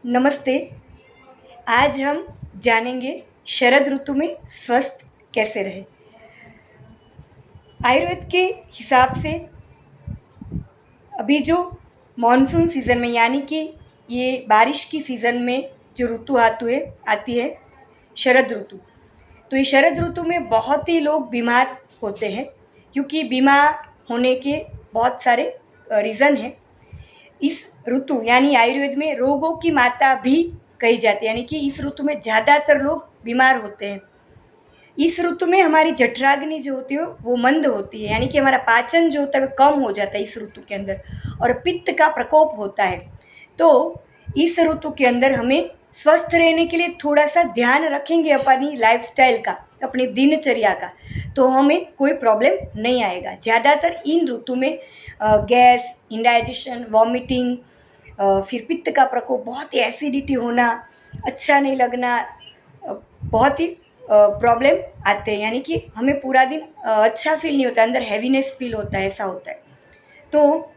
नमस्ते। आज हम जानेंगे शरद ऋतु में स्वस्थ कैसे रहे। आयुर्वेद के हिसाब से अभी जो मॉनसून सीज़न में यानी कि ये बारिश की सीज़न में जो ऋतु आती है शरद ऋतु। तो ये शरद ऋतु में बहुत ही लोग बीमार होते हैं, क्योंकि बीमार होने के बहुत सारे रीज़न हैं। इस ऋतु यानी आयुर्वेद में रोगों की माता भी कही जाती है, यानी कि इस ऋतु में ज़्यादातर लोग बीमार होते हैं। इस ऋतु में हमारी जठराग्नि जो होती है वो मंद होती है, यानी कि हमारा पाचन जो होता है वो कम हो जाता है इस ऋतु के अंदर, और पित्त का प्रकोप होता है। तो इस ऋतु के अंदर हमें स्वस्थ रहने के लिए थोड़ा सा ध्यान रखेंगे अपनी लाइफस्टाइल का, अपनी दिनचर्या का, तो हमें कोई प्रॉब्लम नहीं आएगा। ज़्यादातर इन ऋतु में गैस, इंडाइजेशन, वॉमिटिंग, फिर पित्त का प्रकोप, बहुत ही एसिडिटी होना, अच्छा नहीं लगना, बहुत ही प्रॉब्लम आते हैं, यानी कि हमें पूरा दिन अच्छा फील नहीं होता, अंदर हैवीनेस फील होता है, ऐसा होता है। तो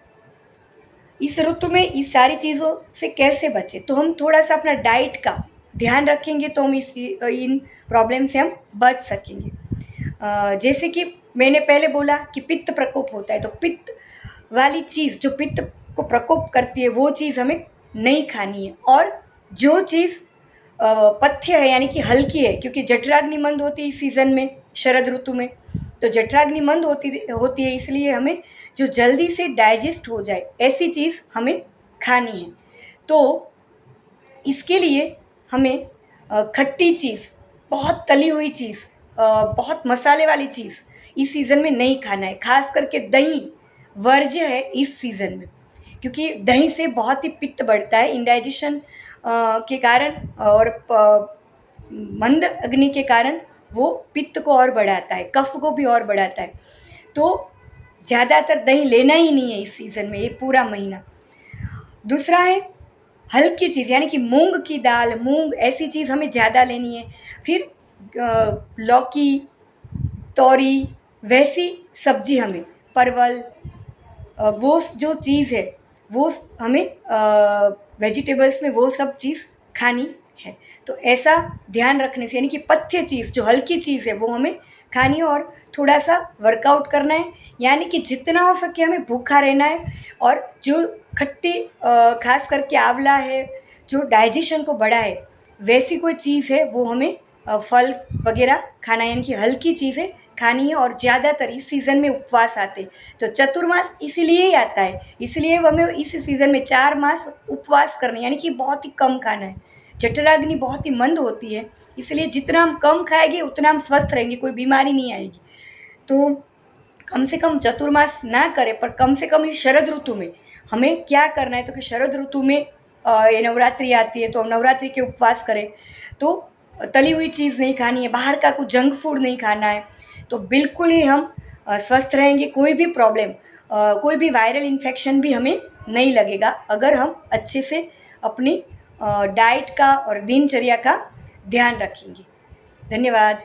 इस ऋतु में इस सारी चीज़ों से कैसे बचें? तो हम थोड़ा सा अपना डाइट का ध्यान रखेंगे तो हम इन प्रॉब्लम से हम बच सकेंगे। जैसे कि मैंने पहले बोला कि पित्त प्रकोप होता है, तो पित्त वाली चीज़ जो पित्त को प्रकोप करती है वो चीज़ हमें नहीं खानी है। और जो चीज़ पथ्य है यानी कि हल्की है, क्योंकि जठराग्नि मंद होती है इस सीज़न में, शरद ऋतु में, तो जठराग्नि मंद होती है, इसलिए हमें जो जल्दी से डाइजेस्ट हो जाए ऐसी चीज़ हमें खानी है। तो इसके लिए हमें खट्टी चीज़, बहुत तली हुई चीज़, बहुत मसाले वाली चीज़ इस सीज़न में नहीं खाना है। खास करके दही वर्ज्य है इस सीज़न में, क्योंकि दही से बहुत ही पित्त बढ़ता है इंडाइजेशन के कारण, और मंद अग्नि के कारण वो पित्त को और बढ़ाता है, कफ को भी और बढ़ाता है। तो ज़्यादातर दही लेना ही नहीं है इस सीज़न में, ये पूरा महीना। दूसरा है हल्की चीज़, यानी कि मूंग की दाल, मूंग, ऐसी चीज़ हमें ज़्यादा लेनी है। फिर लौकी, तोरी, वैसी सब्जी हमें, परवल, वो जो चीज़ है वो हमें वेजिटेबल्स में वो सब चीज़ खानी है। तो ऐसा ध्यान रखने से, यानी कि पथ्य चीज़ जो हल्की चीज़ है वो हमें खानी है, और थोड़ा सा वर्कआउट करना है, यानी कि जितना हो सके हमें भूखा रहना है। और जो खट्टी, खास करके आंवला है जो डाइजेशन को बढ़ाए, वैसी कोई चीज़ है वो हमें फल वगैरह खाना है, यानी कि हल्की चीज़ें खानी है। और ज़्यादातर इस सीज़न में उपवास आते हैं, तो चतुर्मास इसलिए ही आता है, इसलिए हमें इस सीज़न में 4 मास उपवास करने, यानी कि बहुत ही कम खाना है। जठराग्नि बहुत ही मंद होती है, इसलिए जितना हम कम खाएंगे उतना हम स्वस्थ रहेंगे, कोई बीमारी नहीं आएगी। तो कम से कम चतुर्मास ना करें, पर कम से कम इस शरद ऋतु में हमें क्या करना है, तो कि शरद ऋतु में ये नवरात्रि आती है, तो नवरात्रि के उपवास करें। तो तली हुई चीज़ नहीं खानी है, बाहर का कुछ जंक फूड नहीं खाना है, तो बिल्कुल ही हम स्वस्थ रहेंगे। कोई भी प्रॉब्लम, कोई भी वायरल इन्फेक्शन भी हमें नहीं लगेगा, अगर हम अच्छे से अपनी डाइट का और दिनचर्या का ध्यान रखेंगे। धन्यवाद।